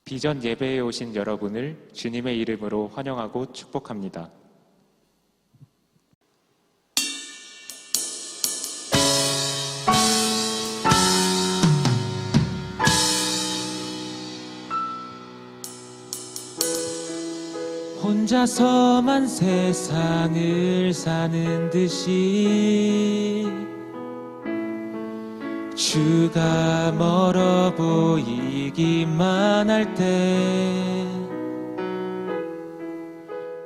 비전 예배에 오신 여러분을 주님의 이름으로 환영하고 축복합니다. 혼자서만 세상을 사는 듯이 주가 멀어 보이기만 할 때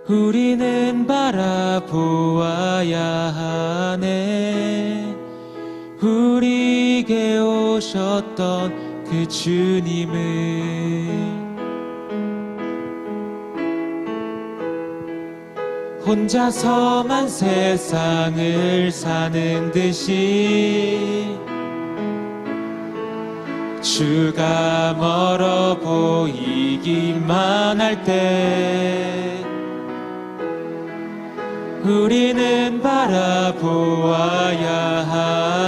우리는 바라보아야 하네. 우리에게 오셨던 그 주님을. 혼자서만 세상을 사는 듯이 주가 멀어 보이기만 할 때 우리는 바라보아야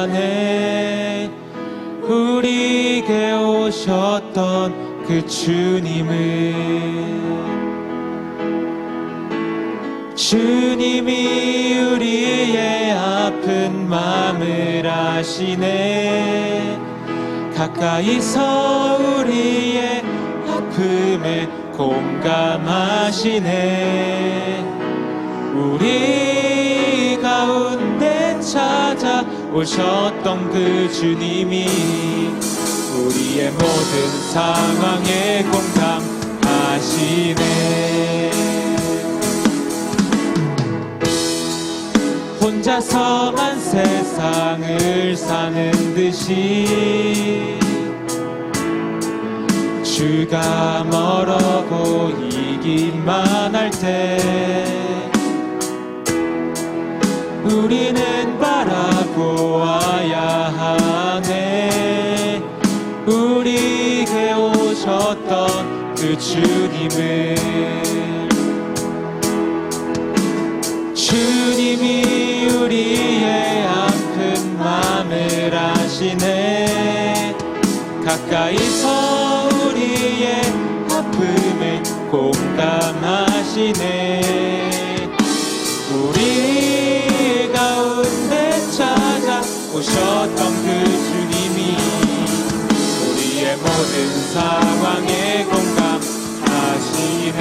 하네. 우리에게 오셨던 그 주님을. 주님이 우리의 아픈 마음을 아시네. 가까이서 우리의 아픔에 공감하시네. 우리 가운데 찾아오셨던 그 주님이 우리의 모든 상황에 공감하시네. 혼자서만 세상을 사는 듯이 주가 멀어 보이기만 할 때 우리는 바라보아야 하네. 우리에게 오셨던 그 주님을. 주님이 우리의 아픈 마음을 아시네. 가까이서 우리의 아픔에 공감하시네. 우리 가운데 찾아오셨던 그 주님이 우리의 모든 상황에 공감하시네.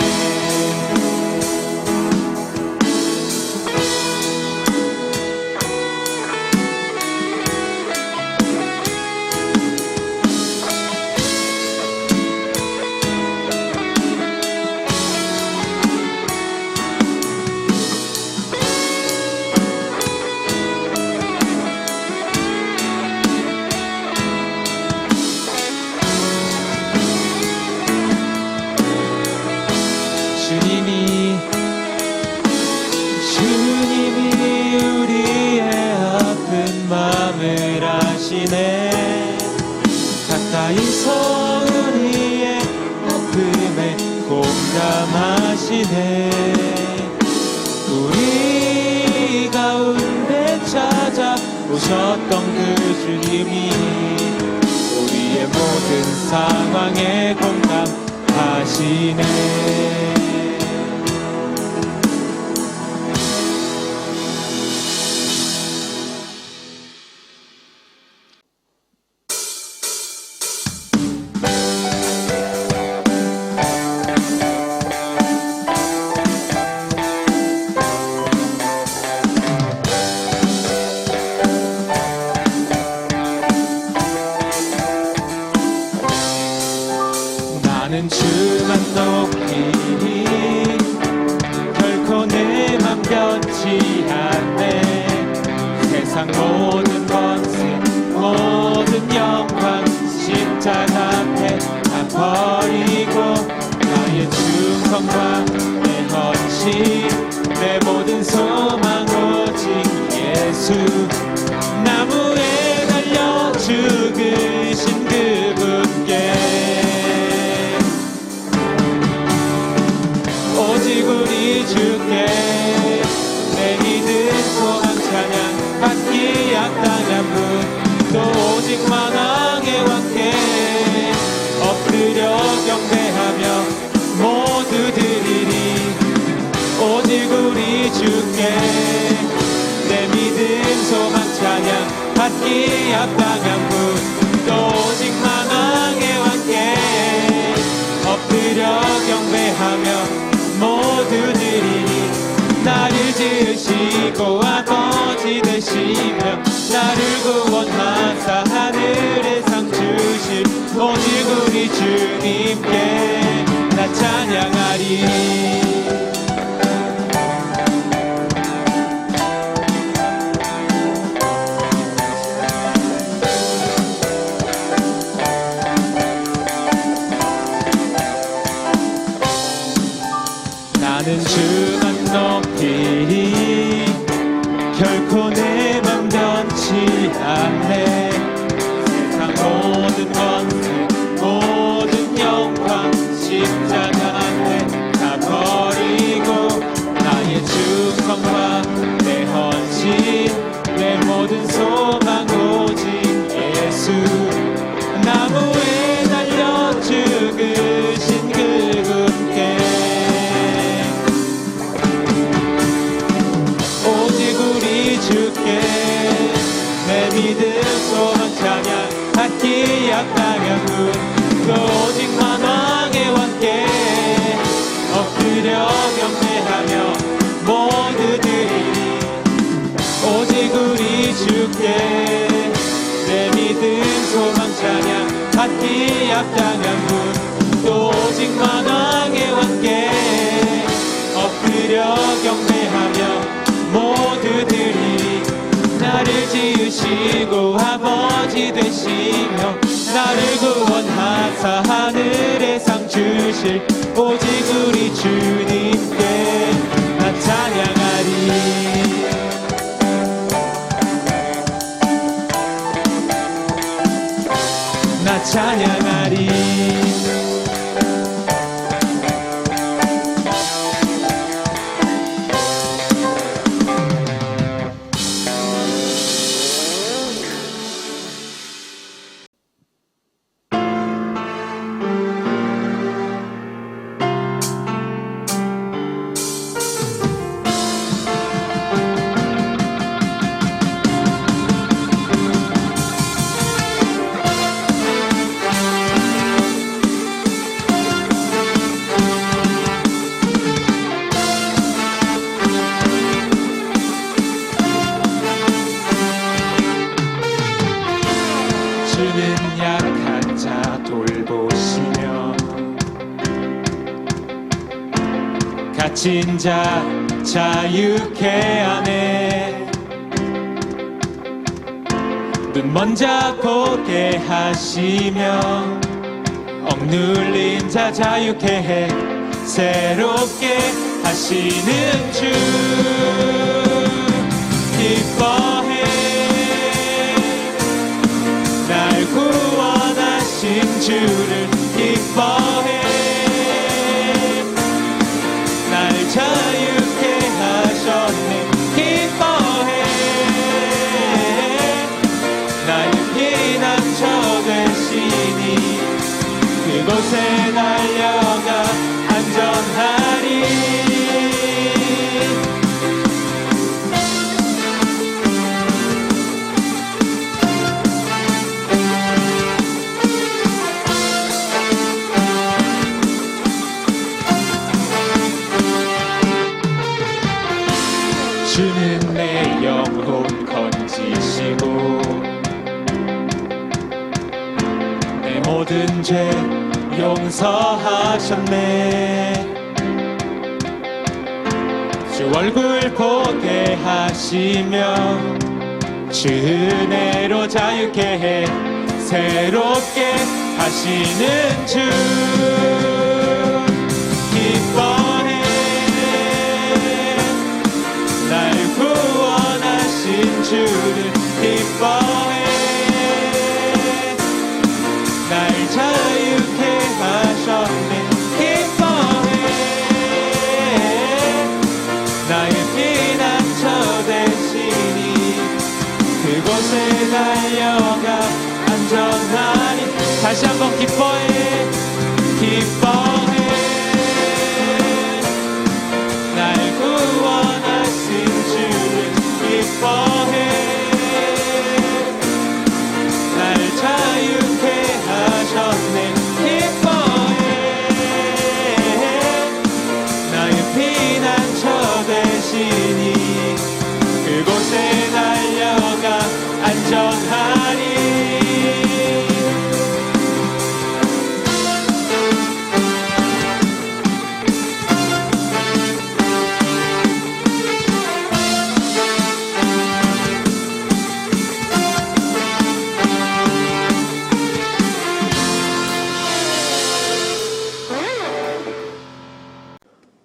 주님이 우리의 아픈 마음을 아시네. 가까이서 우리의 아픔에 공감하시네. 우리 가운데 찾아오셨던 그 주님이 우리의 모든 상황에 공감하시네. 나는 주만 높이 주시고 아버지 되시며 나를 구원하사 하늘의 상 주실 오직 우리 주님께 나 찬양하리. 나는 주만 높이 결코 내 맘 변치 않네. 세상 모든 것을 모든 영광 십자가에 다 버리고 나의 충성과 내 헌신 내 모든 소망 오직 예수 나무에 달려 죽으신 그분께 주께 내 믿음 소망 찬양 받기 약당한 분 또 오직 만왕의 왕께 엎드려 경배하며 모두 드리리. 오직 우리 주께 내 믿음 소망 찬양 받기 약당한 분 또 오직 만왕의 왕께 엎드려 경배하며 모두 드리리. 나를 지으시고 아버지 되시며 나를 구원하사 하늘의 상 주실 오직 우리 주님께 나 찬양하리. 나 찬양하리. 주는 약한 자 돌보시며 갇힌 자 자유케 하네. 눈 먼 자 보게 하시며 억눌린 자 자유케 해 새롭게 하시는 주 기뻐해. 날 구원하신 주를 기뻐해. 날 자유케 하셨네. 기뻐해. 나의 피난처 되시니 그곳에 달려가 안전하리. 주는 내 영혼 건지시고 내 모든 죄 용서하셨네. 주 얼굴 보게 하시며 주 은혜로 자유케 해 새롭게 하시는 주 기뻐해. 날 구원하신 주를 기뻐해. 날 자유케 하셨네. 기뻐해. 나의 피난처 되시니 그곳에 달려가 안전하니. 다시 한번 기뻐해. 기뻐해. 날 구원하신 주를 기뻐해. 날 자유케 하셨네. 기뻐해. 나의 피난처 되시니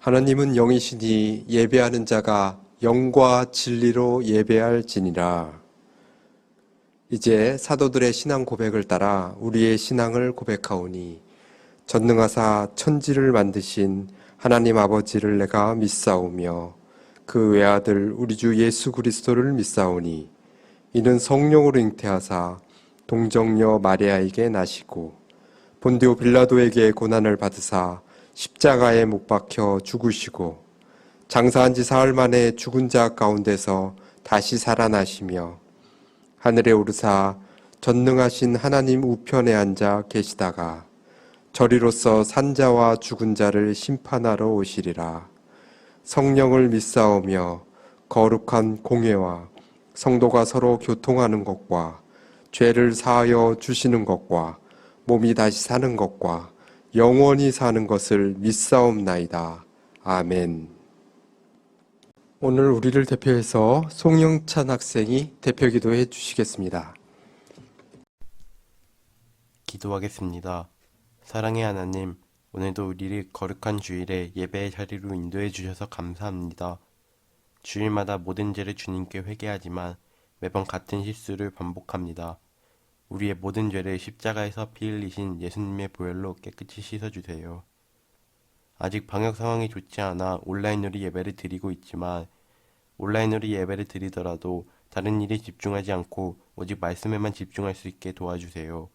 하나님은 영이시니 예배하는 자가 영과 진리로 예배할지니라. 이제 사도들의 신앙 고백을 따라 우리의 신앙을 고백하오니 전능하사 천지를 만드신 하나님 아버지를 내가 믿사오며 그 외아들 우리 주 예수 그리스도를 믿사오니 이는 성령으로 잉태하사 동정녀 마리아에게 나시고 본디오 빌라도에게 고난을 받으사 십자가에 못 박혀 죽으시고 장사한 지 사흘 만에 죽은 자 가운데서 다시 살아나시며 하늘에 오르사 전능하신 하나님 우편에 앉아 계시다가 저리로서 산자와 죽은 자를 심판하러 오시리라. 성령을 믿사오며 거룩한 공회와 성도가 서로 교통하는 것과 죄를 사하여 주시는 것과 몸이 다시 사는 것과 영원히 사는 것을 믿사옵나이다. 아멘. 오늘 우리를 대표해서 송영찬 학생이 대표 기도해 주시겠습니다. 기도하겠습니다. 사랑의 하나님, 오늘도 우리를 거룩한 주일에 예배의 자리로 인도해 주셔서 감사합니다. 주일마다 모든 죄를 주님께 회개하지만 매번 같은 실수를 반복합니다. 우리의 모든 죄를 십자가에서 피 흘리신 예수님의 보혈로 깨끗이 씻어주세요. 아직 방역 상황이 좋지 않아 온라인으로 예배를 드리고 있지만 온라인으로 예배를 드리더라도 다른 일에 집중하지 않고 오직 말씀에만 집중할 수 있게 도와주세요.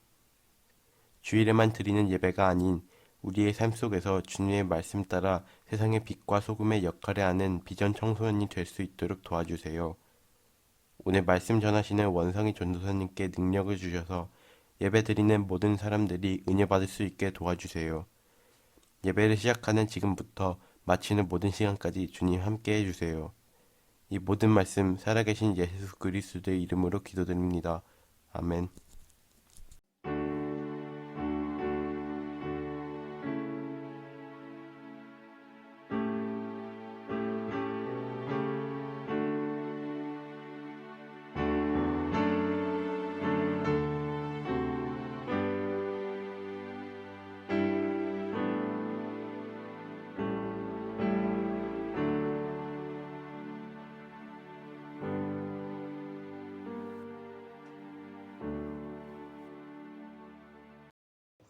주일에만 드리는 예배가 아닌 우리의 삶 속에서 주님의 말씀 따라 세상의 빛과 소금의 역할을 하는 비전 청소년이 될 수 있도록 도와주세요. 오늘 말씀 전하시는 원성희 전도사님께 능력을 주셔서 예배 드리는 모든 사람들이 은혜 받을 수 있게 도와주세요. 예배를 시작하는 지금부터 마치는 모든 시간까지 주님 함께 해주세요. 이 모든 말씀 살아계신 예수 그리스도의 이름으로 기도드립니다. 아멘.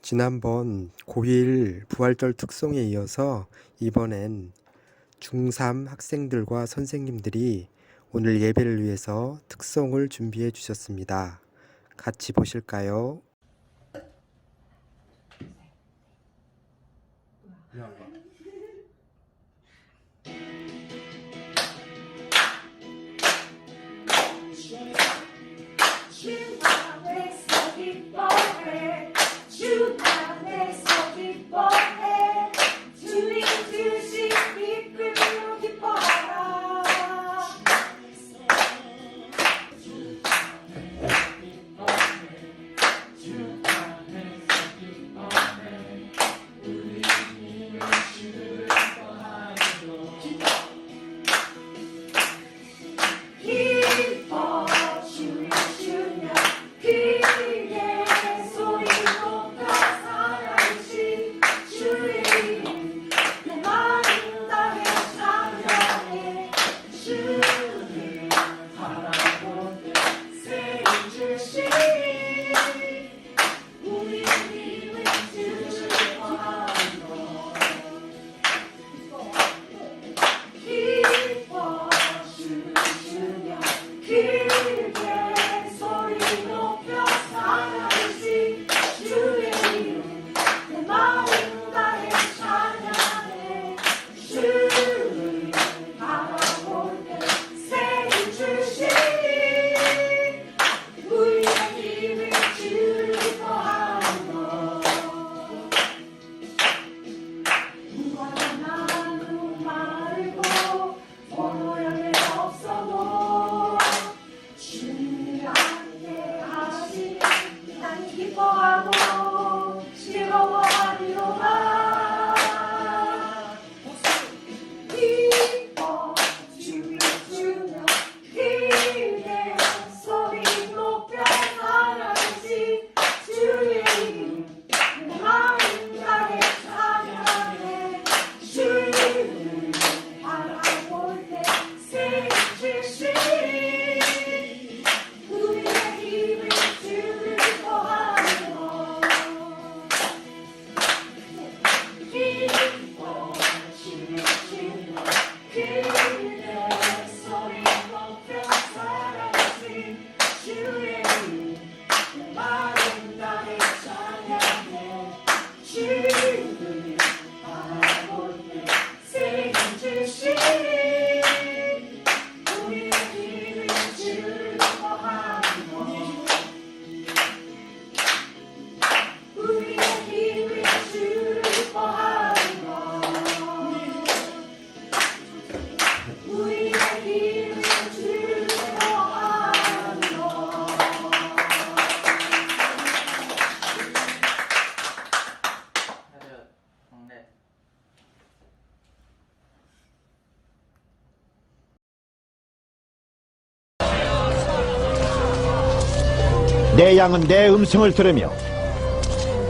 지난번 고1 부활절 특송에 이어서 이번엔 중3 학생들과 선생님들이 오늘 예배를 위해서 특송을 준비해 주셨습니다. 같이 보실까요? 주 안에서 기뻐해 주 안에서 기뻐해 주님 주신 기쁨으로 기뻐하라 주 안에서 기뻐해 우리 주님을 내 양은 내 음성을 들으며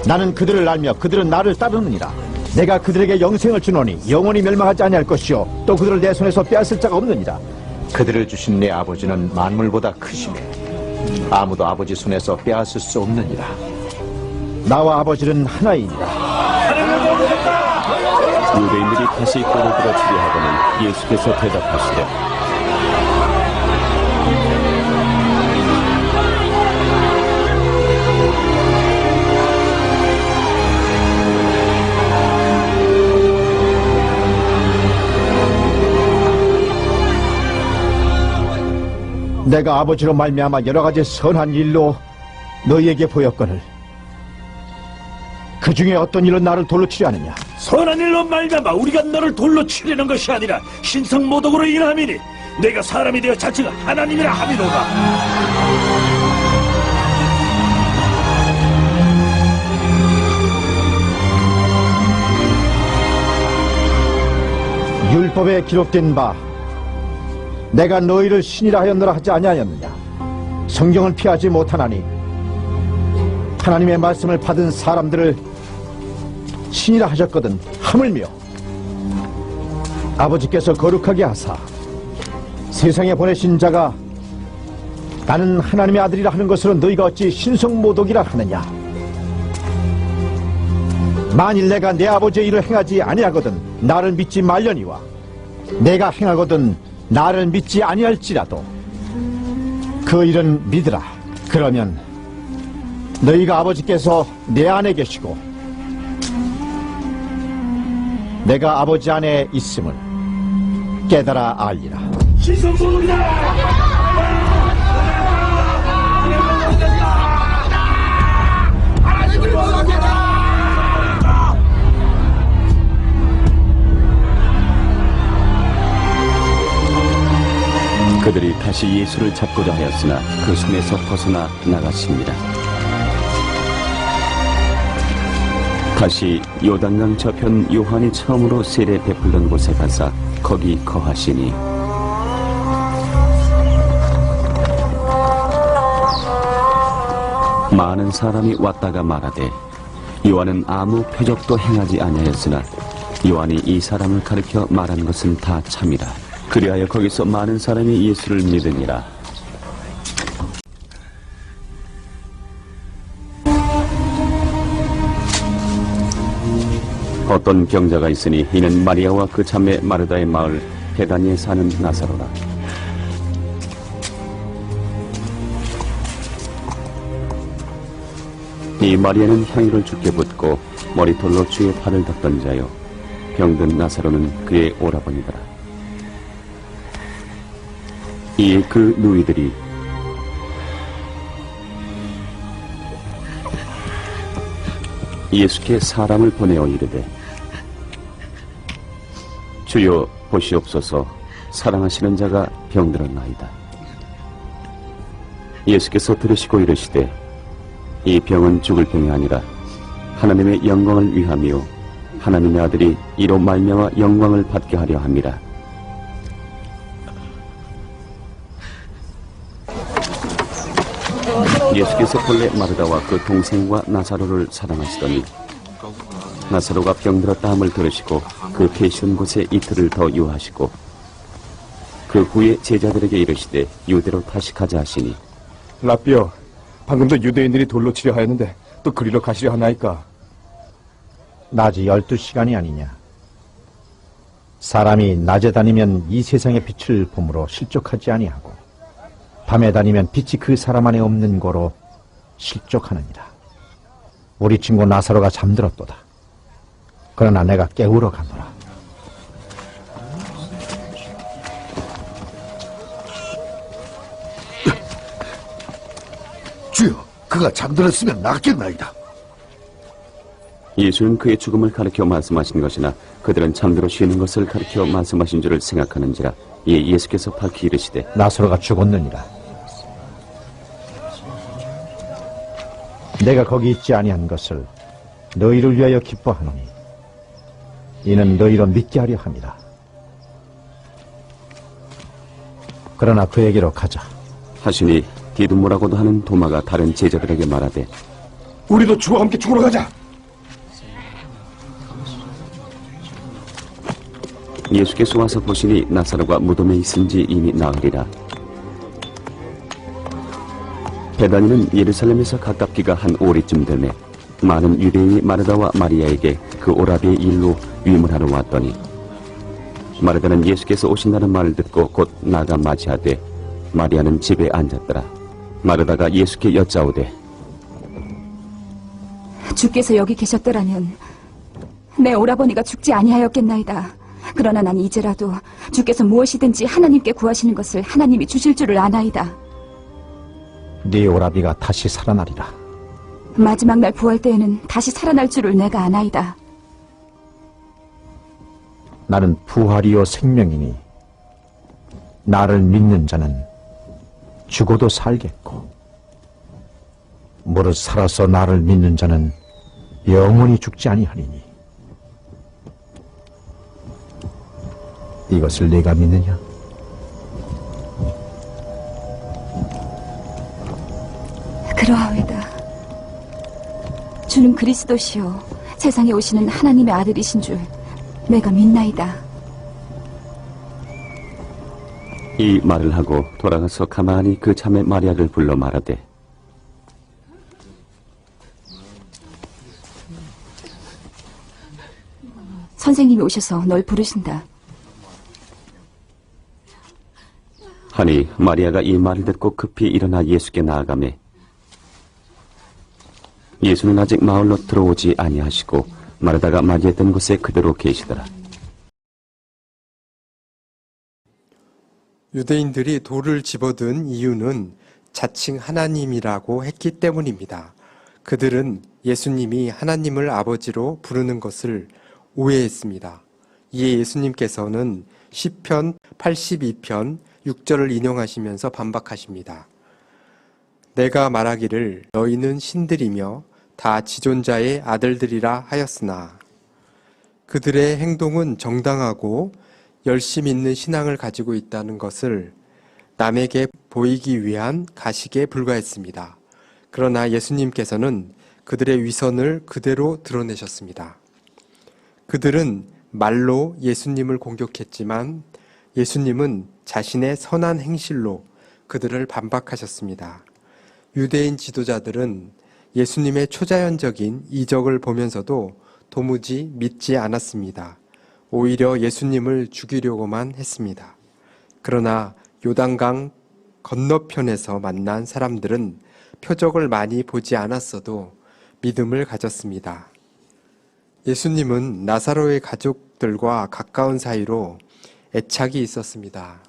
나는 그들을 알며 그들은 나를 따르느니라. 내가 그들에게 영생을 주노니 영원히 멸망하지 아니할 것이요 또 그들을 내 손에서 빼앗을 자가 없느니라. 그들을 주신 내 아버지는 만물보다 크시매 아무도 아버지 손에서 빼앗을 수 없느니라. 나와 아버지는 하나이니라. 유대인들이 다시 꼬를 들어 치려하고는 예수께서 대답하시되 내가 아버지로 말미암아 여러 가지 선한 일로 너희에게 보였거늘 그 중에 어떤 일로 나를 돌로 치려 하느냐? 선한 일로 말미암아 우리가 너를 돌로 치려는 것이 아니라 신성모독으로 인함이니 내가 사람이 되어 자칭 하나님이라 함이로다. 율법에 기록된 바 내가 너희를 신이라 하였노라 하지 아니하였느냐? 성경을 피하지 못하나니 하나님의 말씀을 받은 사람들을 신이라 하셨거든. 하물며 아버지께서 거룩하게 하사 세상에 보내신 자가 나는 하나님의 아들이라 하는 것으로 너희가 어찌 신성모독이라 하느냐? 만일 내가 내 아버지의 일을 행하지 아니하거든 나를 믿지 말려니와 내가 행하거든 나를 믿지 아니할지라도 그 일은 믿으라. 그러면 너희가 아버지께서 내 안에 계시고 내가 아버지 안에 있음을 깨달아 알리라. 그들이 다시 예수를 잡고자 하였으나 그 손에서 벗어나 나갔습니다. 다시 요단강 저편 요한이 처음으로 세례 베풀던 곳에 가서 거기 거하시니 많은 사람이 왔다가 말하되 요한은 아무 표적도 행하지 아니하였으나 요한이 이 사람을 가리켜 말한 것은 다 참이라. 그리하여 거기서 많은 사람이 예수를 믿으니라. 어떤 경자가 있으니 이는 마리아와 그 자매 마르다의 마을 베다니에 사는 나사로라. 이 마리아는 향유를 주께 붓고 머리털로 주의 팔을 닦던 자요 병든 나사로는 그의 오라버니더라. 이에 그 누이들이 예수께 사람을 보내어 이르되 주여 보시옵소서 사랑하시는 자가 병들었나이다. 예수께서 들으시고 이르시되 이 병은 죽을 병이 아니라 하나님의 영광을 위함이요 하나님의 아들이 이로 말미암아 영광을 받게 하려 함이라. 예수께서 본래 마르다와 그 동생과 나사로를 사랑하시더니 나사로가 병들었다 함을 들으시고 그 계시던 곳에 이틀을 더 유하시고 그 후에 제자들에게 이르시되 유대로 다시 가자 하시니 라삐어, 방금도 유대인들이 돌로 치려 하였는데 또 그리로 가시려 하나이까? 낮이 12시간이 아니냐? 사람이 낮에 다니면 이 세상의 빛을 봄으로 실족하지 아니하고 밤에 다니면 빛이 그 사람 안에 없는 거로 실족하느니라. 우리 친구 나사로가 잠들었도다. 그러나 내가 깨우러 가노라. 주여, 그가 잠들었으면 낫겠나이다. 예수는 그의 죽음을 가리켜 말씀하신 것이나 그들은 잠들어 쉬는 것을 가리켜 말씀하신 줄을 생각하는지라. 이에 예수께서 밝히 이르시되 나사로가 죽었느니라. 내가 거기 있지 아니한 것을 너희를 위하여 기뻐하노니 이는 너희로 믿게 하려 함이라. 그러나 그에게로 가자 하시니 디두모라고도 하는 도마가 다른 제자들에게 말하되 우리도 주와 함께 죽으러 가자. 예수께서 와서 보시니 나사로가 무덤에 있은지 이미 나으리라. 베다니는 예루살렘에서 가깝기가 한 오리쯤 되매 많은 유대인이 마르다와 마리아에게 그 오라비의 일로 위문하러 왔더니 마르다는 예수께서 오신다는 말을 듣고 곧 나가 맞이하되 마리아는 집에 앉았더라. 마르다가 예수께 여짜오되 주께서 여기 계셨더라면 내 오라버니가 죽지 아니하였겠나이다. 그러나 난 이제라도 주께서 무엇이든지 하나님께 구하시는 것을 하나님이 주실 줄을 아나이다. 네 오라비가 다시 살아나리라. 마지막 날 부활 때에는 다시 살아날 줄을 내가 아나이다. 나는 부활이요 생명이니 나를 믿는 자는 죽어도 살겠고 무릇 살아서 나를 믿는 자는 영원히 죽지 아니하리니 이것을 네가 믿느냐? 그러하외다. 주는 그리스도시요 세상에 오시는 하나님의 아들이신 줄 내가 믿나이다. 이 말을 하고 돌아가서 가만히 그 자매 마리아를 불러 말하되 선생님이 오셔서 널 부르신다. 하니 마리아가 이 말을 듣고 급히 일어나 예수께 나아가매 예수는 아직 마을로 들어오지 아니하시고 마르다가 맞이했던 곳에 그대로 계시더라. 유대인들이 돌을 집어든 이유는 자칭 하나님이라고 했기 때문입니다. 그들은 예수님이 하나님을 아버지로 부르는 것을 오해했습니다. 이에 예수님께서는 시편 82편 6절을 인용하시면서 반박하십니다. 내가 말하기를 너희는 신들이며 다 지존자의 아들들이라 하였으나 그들의 행동은 정당하고 열심 있는 신앙을 가지고 있다는 것을 남에게 보이기 위한 가식에 불과했습니다. 그러나 예수님께서는 그들의 위선을 그대로 드러내셨습니다. 그들은 말로 예수님을 공격했지만 예수님은 자신의 선한 행실로 그들을 반박하셨습니다. 유대인 지도자들은 예수님의 초자연적인 이적을 보면서도 도무지 믿지 않았습니다. 오히려 예수님을 죽이려고만 했습니다. 그러나 요단강 건너편에서 만난 사람들은 표적을 많이 보지 않았어도 믿음을 가졌습니다. 예수님은 나사로의 가족들과 가까운 사이로 애착이 있었습니다.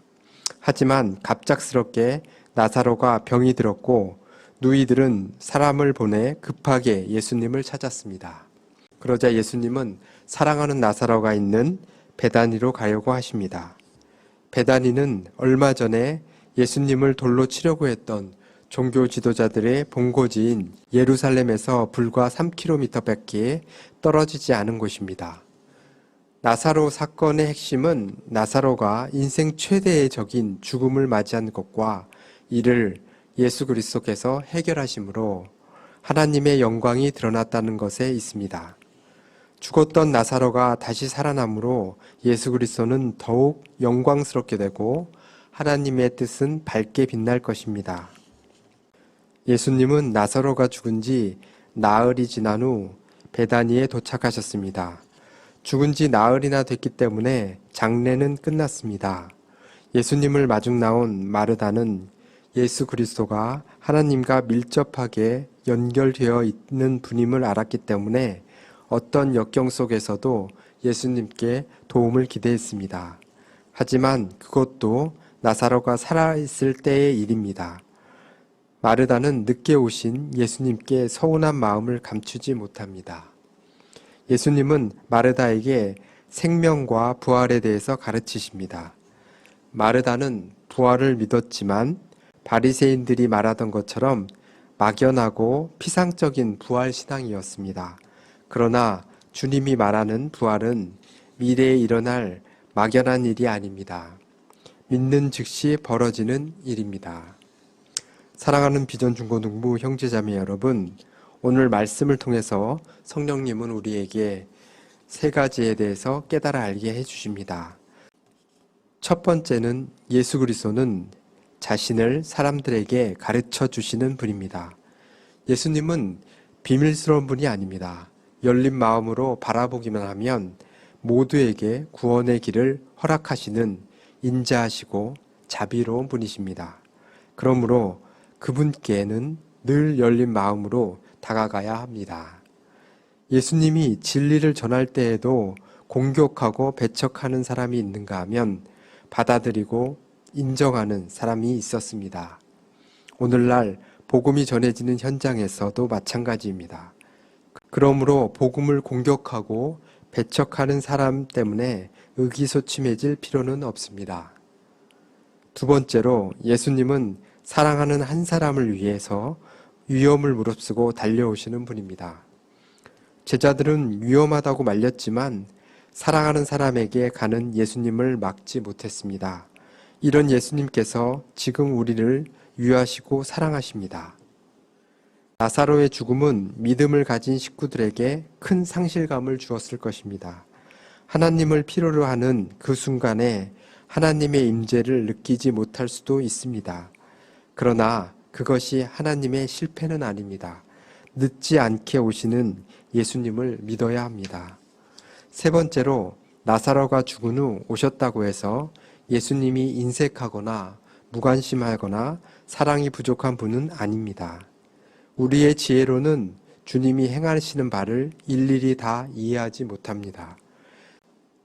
하지만 갑작스럽게 나사로가 병이 들었고 누이들은 사람을 보내 급하게 예수님을 찾았습니다. 그러자 예수님은 사랑하는 나사로가 있는 베다니로 가려고 하십니다. 베다니는 얼마 전에 예수님을 돌로 치려고 했던 종교 지도자들의 본거지인 예루살렘에서 불과 3km밖에 떨어지지 않은 곳입니다. 나사로 사건의 핵심은 나사로가 인생 최대의 적인 죽음을 맞이한 것과 이를 예수 그리스도께서 해결하심으로 하나님의 영광이 드러났다는 것에 있습니다. 죽었던 나사로가 다시 살아남으로 예수 그리스도는 더욱 영광스럽게 되고 하나님의 뜻은 밝게 빛날 것입니다. 예수님은 나사로가 죽은 지 나흘이 지난 후 베다니에 도착하셨습니다. 죽은 지 나흘이나 됐기 때문에 장례는 끝났습니다. 예수님을 마중 나온 마르다는 예수 그리스도가 하나님과 밀접하게 연결되어 있는 분임을 알았기 때문에 어떤 역경 속에서도 예수님께 도움을 기대했습니다. 하지만 그것도 나사로가 살아있을 때의 일입니다. 마르다는 늦게 오신 예수님께 서운한 마음을 감추지 못합니다. 예수님은 마르다에게 생명과 부활에 대해서 가르치십니다. 마르다는 부활을 믿었지만 바리새인들이 말하던 것처럼 막연하고 피상적인 부활 신앙이었습니다. 그러나 주님이 말하는 부활은 미래에 일어날 막연한 일이 아닙니다. 믿는 즉시 벌어지는 일입니다. 사랑하는 비전 중고등부 형제자매 여러분, 오늘 말씀을 통해서 성령님은 우리에게 세 가지에 대해서 깨달아 알게 해주십니다. 첫 번째는 예수 그리스도는 자신을 사람들에게 가르쳐 주시는 분입니다. 예수님은 비밀스러운 분이 아닙니다. 열린 마음으로 바라보기만 하면 모두에게 구원의 길을 허락하시는 인자하시고 자비로운 분이십니다. 그러므로 그분께는 늘 열린 마음으로 다가가야 합니다. 예수님이 진리를 전할 때에도 공격하고 배척하는 사람이 있는가 하면 받아들이고 인정하는 사람이 있었습니다. 오늘날 복음이 전해지는 현장에서도 마찬가지입니다. 그러므로 복음을 공격하고 배척하는 사람 때문에 의기소침해질 필요는 없습니다. 두 번째로 예수님은 사랑하는 한 사람을 위해서 위험을 무릅쓰고 달려오시는 분입니다. 제자들은 위험하다고 말렸지만 사랑하는 사람에게 가는 예수님을 막지 못했습니다. 이런 예수님께서 지금 우리를 위하시고 사랑하십니다. 나사로의 죽음은 믿음을 가진 식구들에게 큰 상실감을 주었을 것입니다. 하나님을 필요로 하는 그 순간에 하나님의 임재를 느끼지 못할 수도 있습니다. 그러나 그것이 하나님의 실패는 아닙니다. 늦지 않게 오시는 예수님을 믿어야 합니다. 세 번째로 나사로가 죽은 후 오셨다고 해서 예수님이 인색하거나 무관심하거나 사랑이 부족한 분은 아닙니다. 우리의 지혜로는 주님이 행하시는 바를 일일이 다 이해하지 못합니다.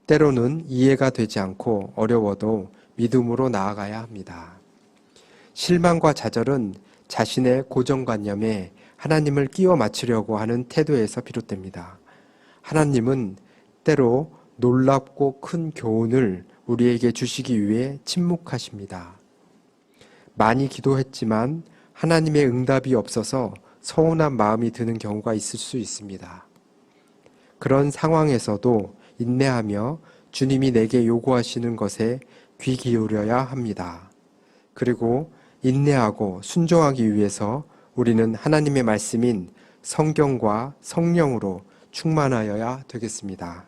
때로는 이해가 되지 않고 어려워도 믿음으로 나아가야 합니다. 실망과 좌절은 자신의 고정관념에 하나님을 끼워 맞추려고 하는 태도에서 비롯됩니다. 하나님은 때로 놀랍고 큰 교훈을 우리에게 주시기 위해 침묵하십니다. 많이 기도했지만 하나님의 응답이 없어서 서운한 마음이 드는 경우가 있을 수 있습니다. 그런 상황에서도 인내하며 주님이 내게 요구하시는 것에 귀 기울여야 합니다. 그리고 인내하고 순종하기 위해서 우리는 하나님의 말씀인 성경과 성령으로 충만하여야 되겠습니다.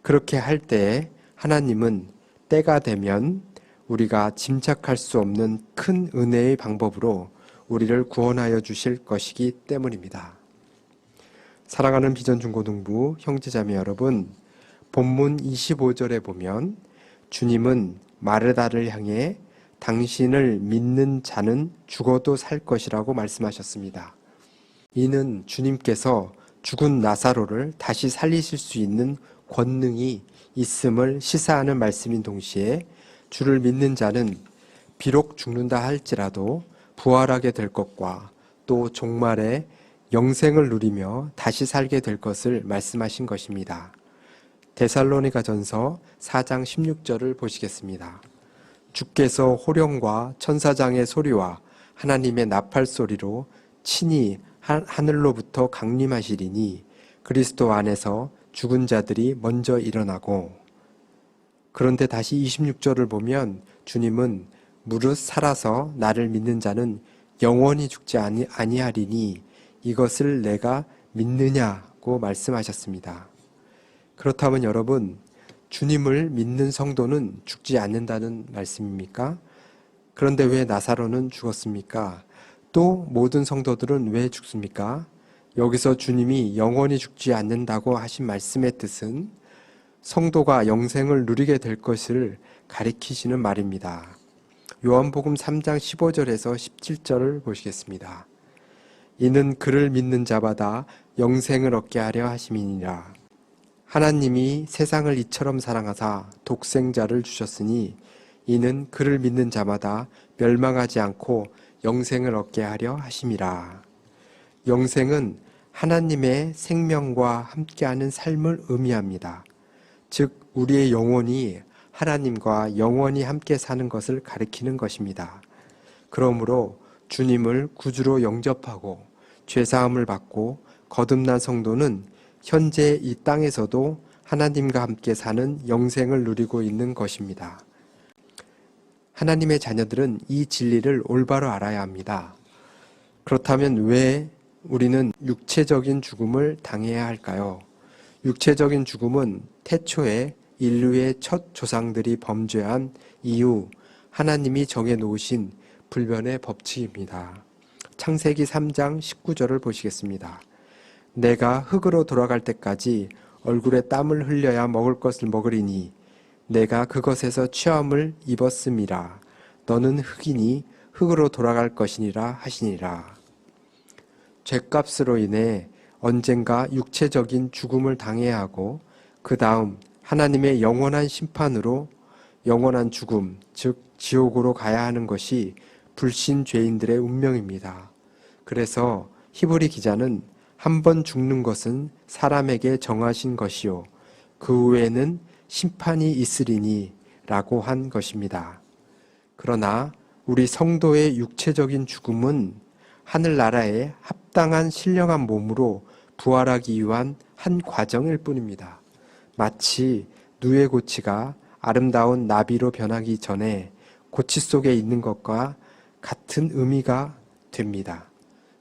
그렇게 할 때 하나님은 때가 되면 우리가 짐작할 수 없는 큰 은혜의 방법으로 우리를 구원하여 주실 것이기 때문입니다. 사랑하는 비전중고등부 형제자매 여러분, 본문 25절에 보면 주님은 마르다를 향해 당신을 믿는 자는 죽어도 살 것이라고 말씀하셨습니다. 이는 주님께서 죽은 나사로를 다시 살리실 수 있는 권능이 있음을 시사하는 말씀인 동시에 주를 믿는 자는 비록 죽는다 할지라도 부활하게 될 것과 또 종말에 영생을 누리며 다시 살게 될 것을 말씀하신 것입니다. 데살로니가전서 4장 16절을 보시겠습니다. 주께서 호령과 천사장의 소리와 하나님의 나팔 소리로 친히 하늘로부터 강림하시리니 그리스도 안에서 죽은 자들이 먼저 일어나고. 그런데 다시 26절을 보면 주님은 무릇 살아서 나를 믿는 자는 영원히 죽지 아니하리니 이것을 내가 믿느냐고 말씀하셨습니다. 그렇다면 여러분, 주님을 믿는 성도는 죽지 않는다는 말씀입니까? 그런데 왜 나사로는 죽었습니까? 또 모든 성도들은 왜 죽습니까? 여기서 주님이 영원히 죽지 않는다고 하신 말씀의 뜻은 성도가 영생을 누리게 될 것을 가리키시는 말입니다. 요한복음 3장 15절에서 17절을 보시겠습니다. 이는 그를 믿는 자마다 영생을 얻게 하려 하심이니라. 하나님이 세상을 이처럼 사랑하사 독생자를 주셨으니 이는 그를 믿는 자마다 멸망하지 않고 영생을 얻게 하려 하심이라. 영생은 하나님의 생명과 함께하는 삶을 의미합니다. 즉 우리의 영혼이 하나님과 영원히 함께 사는 것을 가리키는 것입니다. 그러므로 주님을 구주로 영접하고 죄사함을 받고 거듭난 성도는 현재 이 땅에서도 하나님과 함께 사는 영생을 누리고 있는 것입니다. 하나님의 자녀들은 이 진리를 올바로 알아야 합니다. 그렇다면 왜 우리는 육체적인 죽음을 당해야 할까요? 육체적인 죽음은 태초에 인류의 첫 조상들이 범죄한 이후 하나님이 정해놓으신 불변의 법칙입니다. 창세기 3장 19절을 보시겠습니다. 내가 흙으로 돌아갈 때까지 얼굴에 땀을 흘려야 먹을 것을 먹으리니 내가 그것에서 취함을 입었음이라. 너는 흙이니 흙으로 돌아갈 것이니라 하시니라. 죄값으로 인해 언젠가 육체적인 죽음을 당해야 하고 그 다음 하나님의 영원한 심판으로 영원한 죽음, 즉 지옥으로 가야 하는 것이 불신 죄인들의 운명입니다. 그래서 히브리 기자는 한 번 죽는 것은 사람에게 정하신 것이요 그 후에는 심판이 있으리니 라고 한 것입니다. 그러나 우리 성도의 육체적인 죽음은 하늘나라에 합당한 신령한 몸으로 부활하기 위한 한 과정일 뿐입니다. 마치 누에 고치가 아름다운 나비로 변하기 전에 고치 속에 있는 것과 같은 의미가 됩니다.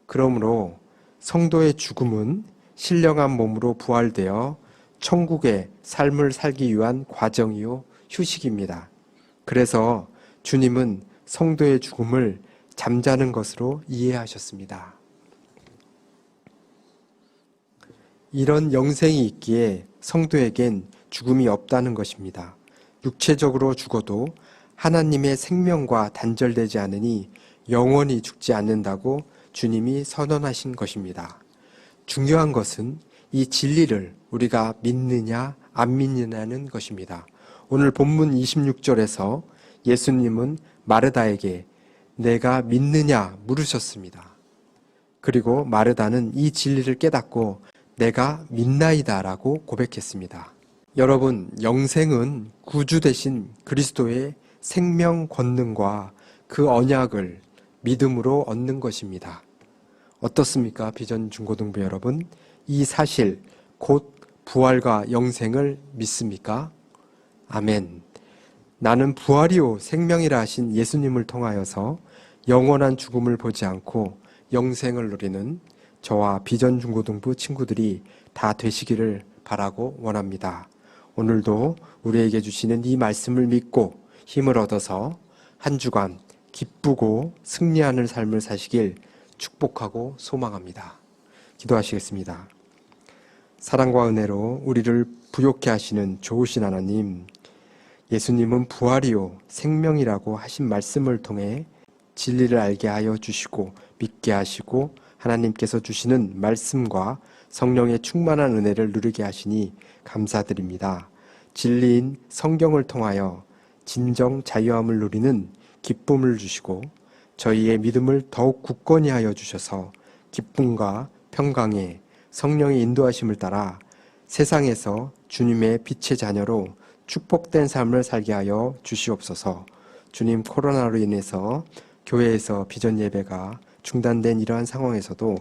그러므로 성도의 죽음은 신령한 몸으로 부활되어 천국의 삶을 살기 위한 과정이요 휴식입니다. 그래서 주님은 성도의 죽음을 잠자는 것으로 이해하셨습니다. 이런 영생이 있기에 성도에겐 죽음이 없다는 것입니다. 육체적으로 죽어도 하나님의 생명과 단절되지 않으니 영원히 죽지 않는다고 주님이 선언하신 것입니다. 중요한 것은 이 진리를 우리가 믿느냐 안 믿느냐는 것입니다. 오늘 본문 26절에서 예수님은 마르다에게 내가 믿느냐 물으셨습니다. 그리고 마르다는 이 진리를 깨닫고 내가 믿나이다 라고 고백했습니다. 여러분, 영생은 구주 되신 그리스도의 생명 권능과 그 언약을 믿음으로 얻는 것입니다. 어떻습니까? 비전 중고등부 여러분, 이 사실 곧 부활과 영생을 믿습니까? 아멘. 나는 부활이요 생명이라 하신 예수님을 통하여서 영원한 죽음을 보지 않고 영생을 누리는 저와 비전 중고등부 친구들이 다 되시기를 바라고 원합니다. 오늘도 우리에게 주시는 이 말씀을 믿고 힘을 얻어서 한 주간 기쁘고 승리하는 삶을 사시길 축복하고 소망합니다. 기도하시겠습니다. 사랑과 은혜로 우리를 부욕케 하시는 좋으신 하나님, 예수님은 부활이요 생명이라고 하신 말씀을 통해 진리를 알게 하여 주시고 믿게 하시고 하나님께서 주시는 말씀과 성령의 충만한 은혜를 누리게 하시니 감사드립니다. 진리인 성경을 통하여 진정 자유함을 누리는 기쁨을 주시고 저희의 믿음을 더욱 굳건히 하여 주셔서 기쁨과 평강에 성령의 인도하심을 따라 세상에서 주님의 빛의 자녀로 축복된 삶을 살게 하여 주시옵소서. 주님, 코로나로 인해서 교회에서 비전 예배가 중단된 이러한 상황에서도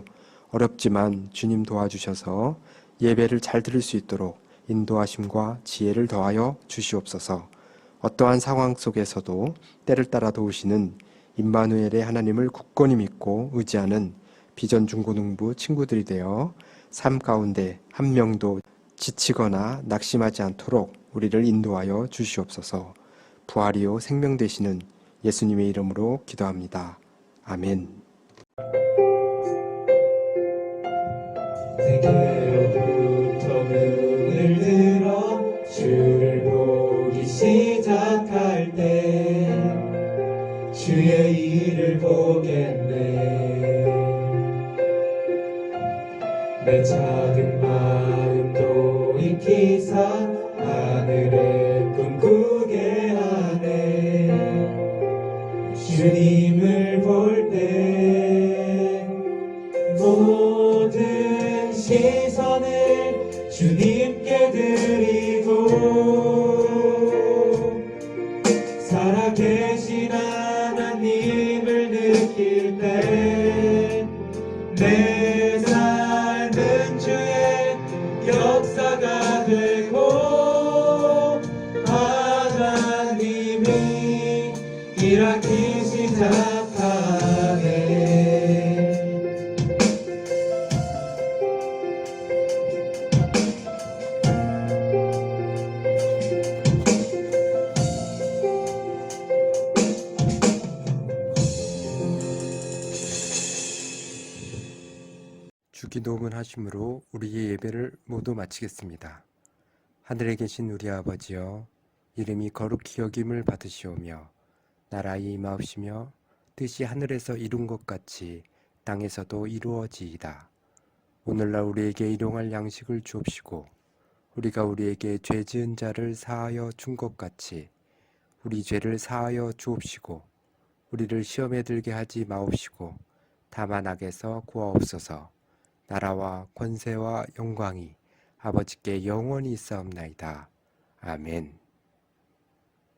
어렵지만 주님 도와주셔서 예배를 잘 드릴 수 있도록 인도하심과 지혜를 더하여 주시옵소서. 어떠한 상황 속에서도 때를 따라 도우시는 임마누엘의 하나님을 굳건히 믿고 의지하는 비전 중고등부 친구들이 되어 삶 가운데 한 명도 지치거나 낙심하지 않도록 우리를 인도하여 주시옵소서. 부활이요 생명 되시는 예수님의 이름으로 기도합니다. 아멘. 내게로부터 눈을 들어 주를 보기 시작할 때 주의 일을 보겠네. 내 작은 마음도 익히사 하늘의 꿈 꾸게 하네. 주님을 볼 때 모든 시선을 주님께 드리고 살아계신 하나님을 느낄 때 내 삶은 주의 역사가 되고 하나님이 일하기 시작하네. 주기도문 하심으로 우리의 예배를 모두 마치겠습니다. 하늘에 계신 우리 아버지여, 이름이 거룩히 여김을 받으시오며 나라의 임하옵시며 뜻이 하늘에서 이룬 것 같이 땅에서도 이루어지이다. 오늘날 우리에게 일용할 양식을 주옵시고 우리가 우리에게 죄 지은 자를 사하여 준 것 같이 우리 죄를 사하여 주옵시고 우리를 시험에 들게 하지 마옵시고 다만 악에서 구하옵소서. 나라와 권세와 영광이 아버지께 영원히 있사옵나이다. 아멘.